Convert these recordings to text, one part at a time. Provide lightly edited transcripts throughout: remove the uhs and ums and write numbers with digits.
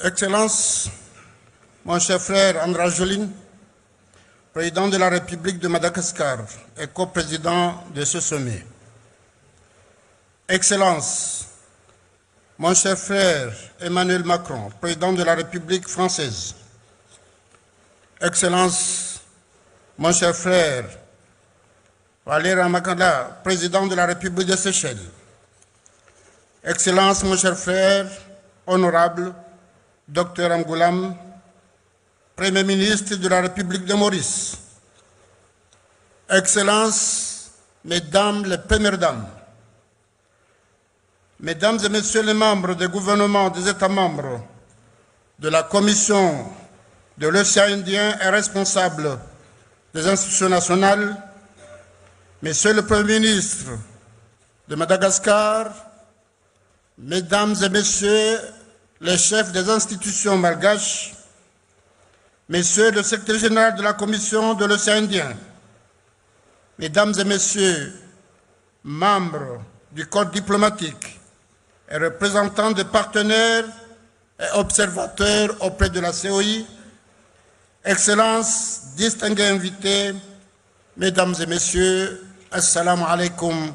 Excellences, mon cher frère André Rajoelina, président de la République de Madagascar et coprésident de ce sommet. Excellences, mon cher frère Emmanuel Macron, président de la République française. Excellences, mon cher frère Valera Makanda, président de la République des Seychelles. Excellences, mon cher frère honorable Dr Amgoulam, Premier ministre de la République de Maurice. Excellences, Mesdames les Premières Dames, Mesdames et Messieurs les membres des gouvernements des États membres de la Commission de l'Océan Indien et responsables des institutions nationales, Monsieur le Premier ministre de Madagascar, Mesdames et Messieurs les chefs des institutions malgaches, Monsieur le secrétaire général de la Commission de l'Océan Indien, Mesdames et Messieurs, membres du corps diplomatique et représentants des partenaires et observateurs auprès de la COI, Excellences, distingués invités, Mesdames et Messieurs, Assalamu alaikum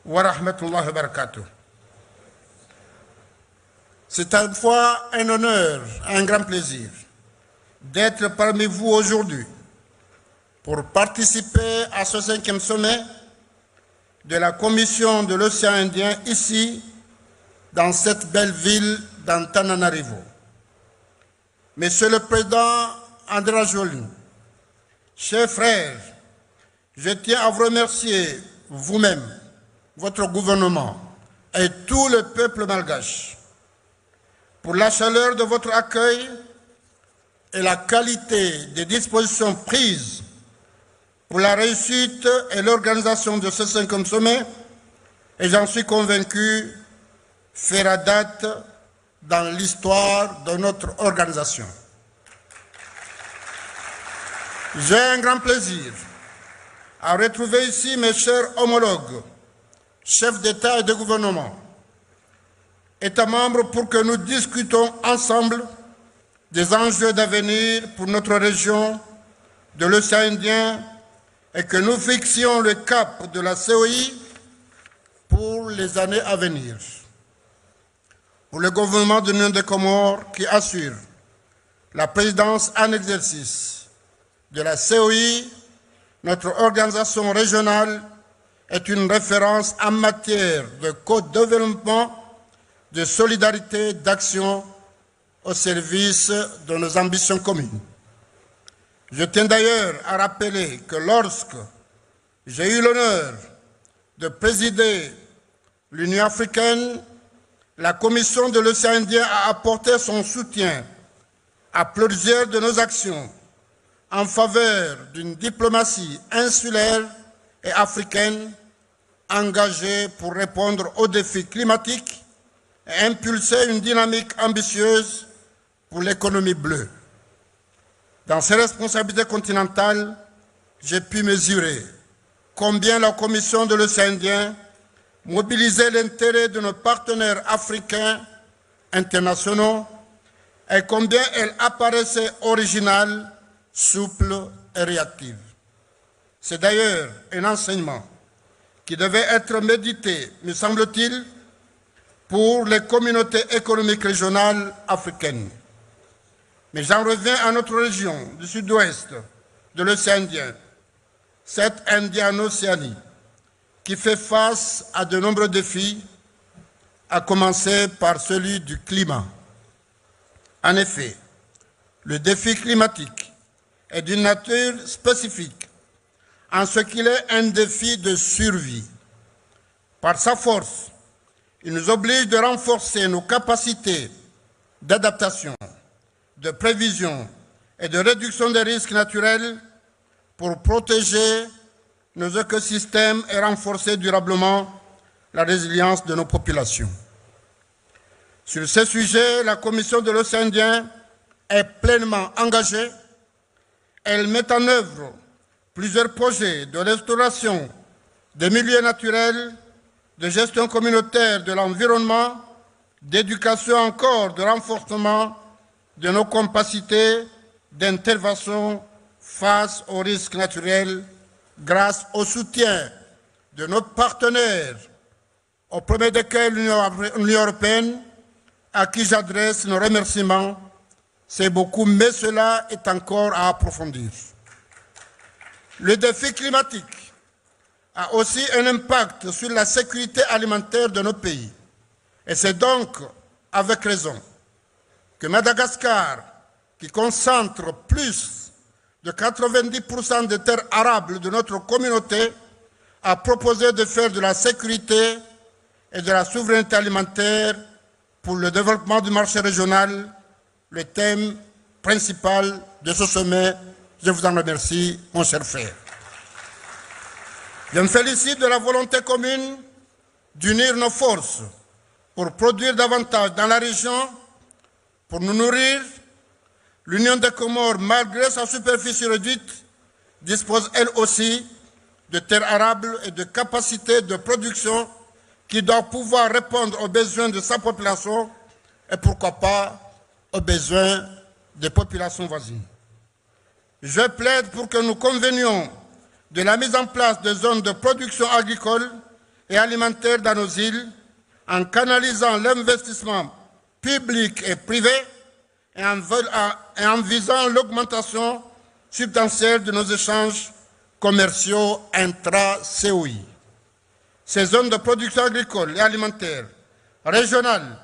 wa rahmatullahi wa barakatuh. C'est à la fois un honneur et un grand plaisir d'être parmi vous aujourd'hui pour participer à ce 5e sommet de la Commission de l'Océan Indien ici, dans cette belle ville d'Antananarivo. Monsieur le Président André Rajoelina, chers frères, je tiens à vous remercier vous-même, votre gouvernement et tout le peuple malgache pour la chaleur de votre accueil et la qualité des dispositions prises pour la réussite et l'organisation de ce 5e sommet, et j'en suis convaincu, fera date dans l'histoire de notre organisation. J'ai un grand plaisir à retrouver ici mes chers homologues, chefs d'État et de gouvernement, États membres, pour que nous discutons ensemble des enjeux d'avenir pour notre région de l'océan Indien et que nous fixions le cap de la COI pour les années à venir. Pour le gouvernement de l'Union des Comores qui assure la présidence en exercice de la COI, notre organisation régionale est une référence en matière de co-développement, de solidarité, d'action au service de nos ambitions communes. Je tiens d'ailleurs à rappeler que lorsque j'ai eu l'honneur de présider l'Union africaine, la Commission de l'Océan Indien a apporté son soutien à plusieurs de nos actions en faveur d'une diplomatie insulaire et africaine engagée pour répondre aux défis climatiques et impulser une dynamique ambitieuse pour l'économie bleue. Dans ces responsabilités continentales, j'ai pu mesurer combien la Commission de l'Océan Indien mobilisait l'intérêt de nos partenaires africains internationaux et combien elle apparaissait originale, souple et réactive. C'est d'ailleurs un enseignement qui devait être médité, me semble-t-il, pour les communautés économiques régionales africaines. Mais j'en reviens à notre région du sud-ouest de l'océan Indien, cette Indiano-Océanie, qui fait face à de nombreux défis, à commencer par celui du climat. En effet, le défi climatique est d'une nature spécifique, en ce qu'il est un défi de survie. Par sa force, il nous oblige de renforcer nos capacités d'adaptation, de prévision et de réduction des risques naturels pour protéger nos écosystèmes et renforcer durablement la résilience de nos populations. Sur ce sujet, la Commission de l'Océan Indien est pleinement engagée. Elle met en œuvre plusieurs projets de restauration des milieux naturels, de gestion communautaire de l'environnement, d'éducation encore, de renforcement de nos capacités d'intervention face aux risques naturels grâce au soutien de nos partenaires, au premier desquels l'Union européenne, à qui j'adresse nos remerciements. C'est beaucoup, mais cela est encore à approfondir. Le défi climatique a aussi un impact sur la sécurité alimentaire de nos pays. Et c'est donc avec raison que Madagascar, qui concentre plus de 90% des terres arables de notre communauté, a proposé de faire de la sécurité et de la souveraineté alimentaire pour le développement du marché régional le thème principal de ce sommet. Je vous en remercie, mon cher frère. Je me félicite de la volonté commune d'unir nos forces pour produire davantage dans la région, pour nous nourrir. L'Union des Comores, malgré sa superficie réduite, dispose elle aussi de terres arables et de capacités de production qui doivent pouvoir répondre aux besoins de sa population et pourquoi pas aux besoins des populations voisines. Je plaide pour que nous convenions de la mise en place de zones de production agricole et alimentaire dans nos îles en canalisant l'investissement public et privé et en visant l'augmentation substantielle de nos échanges commerciaux intra-COI. Ces zones de production agricole et alimentaire régionales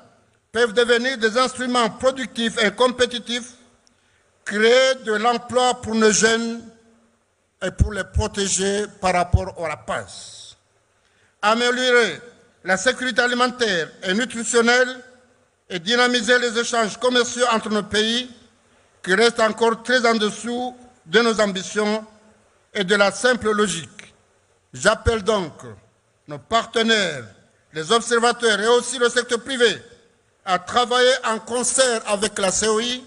peuvent devenir des instruments productifs et compétitifs, créer de l'emploi pour nos jeunes et pour les protéger par rapport au rapace. Améliorer la sécurité alimentaire et nutritionnelle et dynamiser les échanges commerciaux entre nos pays qui restent encore très en dessous de nos ambitions et de la simple logique. J'appelle donc nos partenaires, les observateurs et aussi le secteur privé à travailler en concert avec la COI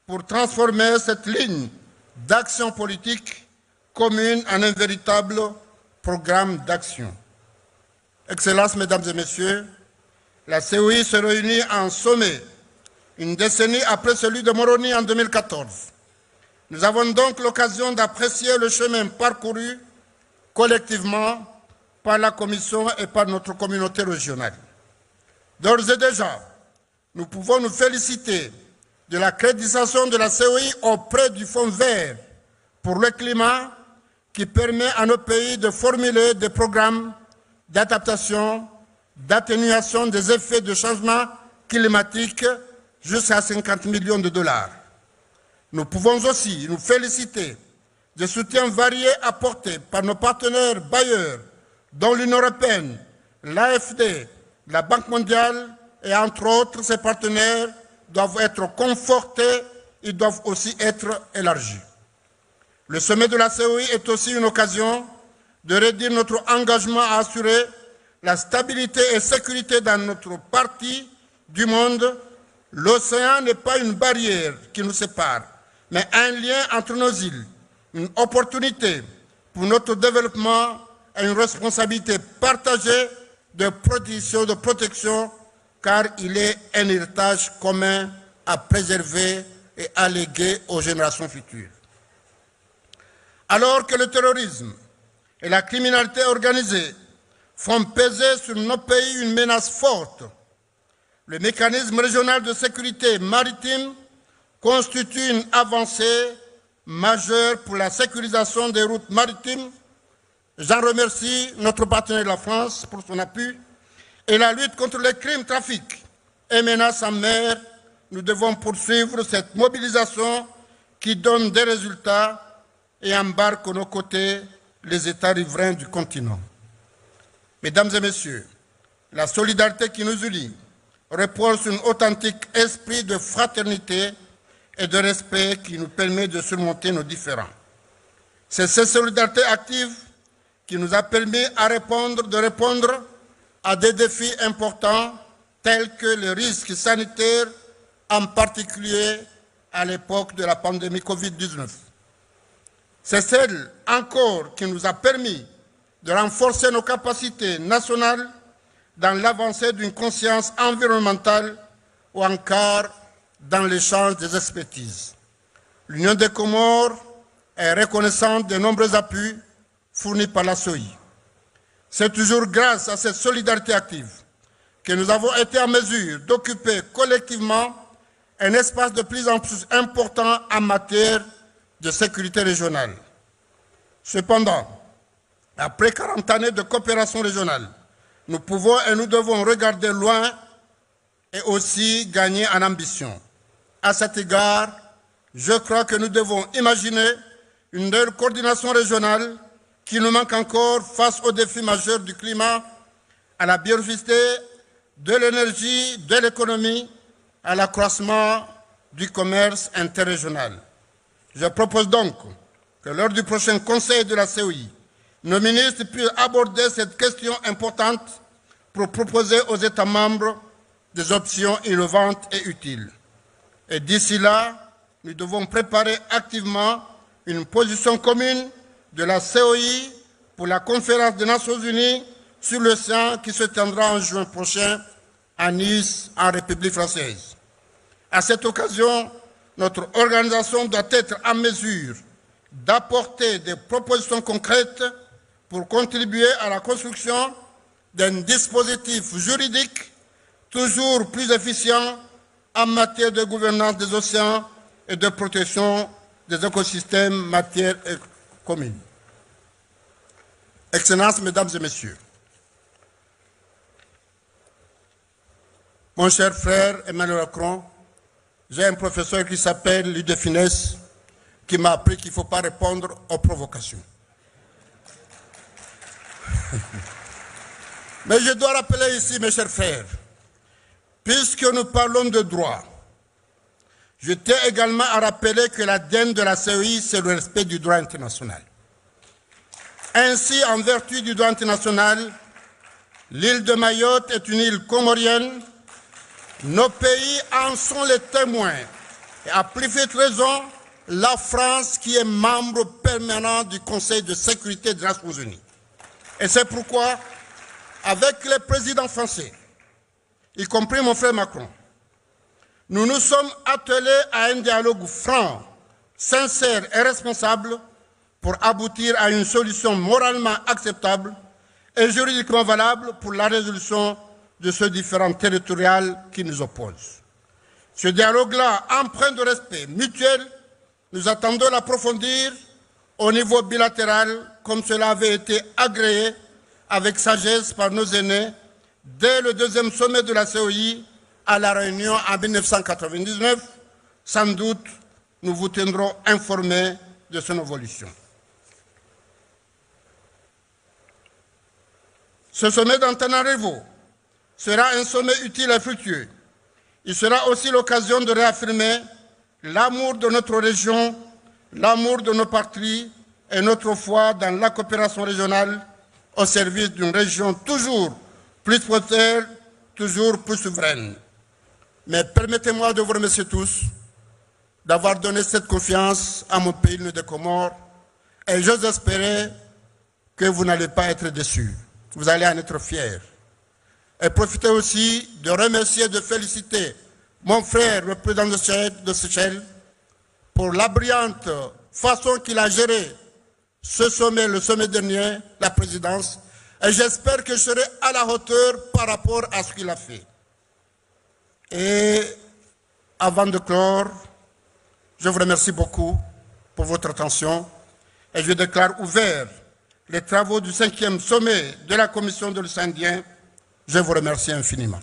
pour transformer cette ligne d'action politique commune en un véritable programme d'action. Excellences, Mesdames et Messieurs, la COI se réunit en sommet une décennie après celui de Moroni en 2014. Nous avons donc l'occasion d'apprécier le chemin parcouru collectivement par la Commission et par notre communauté régionale. D'ores et déjà, nous pouvons nous féliciter de la créditisation de la COI auprès du Fonds vert pour le climat qui permet à nos pays de formuler des programmes d'adaptation, d'atténuation des effets de changement climatique jusqu'à 50 millions de dollars. Nous pouvons aussi nous féliciter des soutiens variés apportés par nos partenaires bailleurs, dont l'Union européenne, l'AFD, la Banque mondiale et entre autres, ces partenaires doivent être confortés, ils doivent aussi être élargis. Le sommet de la COI est aussi une occasion de redire notre engagement à assurer la stabilité et sécurité dans notre partie du monde. L'océan n'est pas une barrière qui nous sépare, mais un lien entre nos îles, une opportunité pour notre développement et une responsabilité partagée de protection, car il est un héritage commun à préserver et à léguer aux générations futures. Alors que le terrorisme et la criminalité organisée font peser sur nos pays une menace forte, le mécanisme régional de sécurité maritime constitue une avancée majeure pour la sécurisation des routes maritimes. J'en remercie notre partenaire la France pour son appui et la lutte contre les crimes, trafics et menaces en mer. Nous devons poursuivre cette mobilisation qui donne des résultats et embarque à nos côtés les États riverains du continent. Mesdames et Messieurs, la solidarité qui nous unit repose sur un authentique esprit de fraternité et de respect qui nous permet de surmonter nos différends. C'est cette solidarité active qui nous a permis de répondre à des défis importants tels que les risques sanitaires, en particulier à l'époque de la pandémie Covid-19. C'est celle encore qui nous a permis de renforcer nos capacités nationales dans l'avancée d'une conscience environnementale ou encore dans l'échange des expertises. L'Union des Comores est reconnaissante des nombreux appuis fournis par la CEI. C'est toujours grâce à cette solidarité active que nous avons été en mesure d'occuper collectivement un espace de plus en plus important en matière de sécurité régionale. Cependant, après 40 années de coopération régionale, nous pouvons et nous devons regarder loin et aussi gagner en ambition. À cet égard, je crois que nous devons imaginer une meilleure coordination régionale qui nous manque encore face aux défis majeurs du climat, à la biodiversité, de l'énergie, de l'économie, à l'accroissement du commerce interrégional. Je propose donc que lors du prochain Conseil de la CEI, nos ministres puissent aborder cette question importante pour proposer aux États membres des options innovantes et utiles. Et d'ici là, nous devons préparer activement une position commune de la CEI pour la conférence des Nations Unies sur l'océan qui se tiendra en juin prochain à Nice, en République française. À cette occasion, notre organisation doit être en mesure d'apporter des propositions concrètes pour contribuer à la construction d'un dispositif juridique toujours plus efficient en matière de gouvernance des océans et de protection des écosystèmes matières communes. Excellences, Mesdames et Messieurs, mon cher frère Emmanuel Macron, j'ai un professeur qui s'appelle Louis de Funès qui m'a appris qu'il ne faut pas répondre aux provocations. Mais je dois rappeler ici, mes chers frères, puisque nous parlons de droit, je tiens également à rappeler que l'ADN de la CEI, c'est le respect du droit international. Ainsi, en vertu du droit international, l'île de Mayotte est une île comorienne. Nos pays en sont les témoins. Et à plus forte raison, la France qui est membre permanent du Conseil de sécurité des Nations Unies. Et c'est pourquoi, avec les présidents français, y compris mon frère Macron, nous nous sommes attelés à un dialogue franc, sincère et responsable pour aboutir à une solution moralement acceptable et juridiquement valable pour la résolution de ce différend territorial qui nous oppose. Ce dialogue-là, empreint de respect mutuel, nous attendons l'approfondir au niveau bilatéral, comme cela avait été agréé avec sagesse par nos aînés dès le deuxième sommet de la CEI à La Réunion en 1999. Sans doute, nous vous tiendrons informés de son évolution. Ce sommet d'Antananarivo sera un sommet utile et fructueux. Il sera aussi l'occasion de réaffirmer l'amour de notre région, l'amour de nos patries et notre foi dans la coopération régionale au service d'une région toujours plus prospère, toujours plus souveraine. Mais permettez-moi de vous remercier tous d'avoir donné cette confiance à mon pays, l'Union des Comores, et j'ose espérer que vous n'allez pas être déçus. Vous allez en être fiers. Et profitez aussi de remercier et de féliciter mon frère, le président de Seychelles, pour la brillante façon qu'il a géré ce sommet, le sommet dernier, la présidence. Et j'espère que je serai à la hauteur par rapport à ce qu'il a fait. Et avant de clore, je vous remercie beaucoup pour votre attention et je déclare ouvert les travaux du 5e sommet de la Commission de l'océan Indien. Je vous remercie infiniment.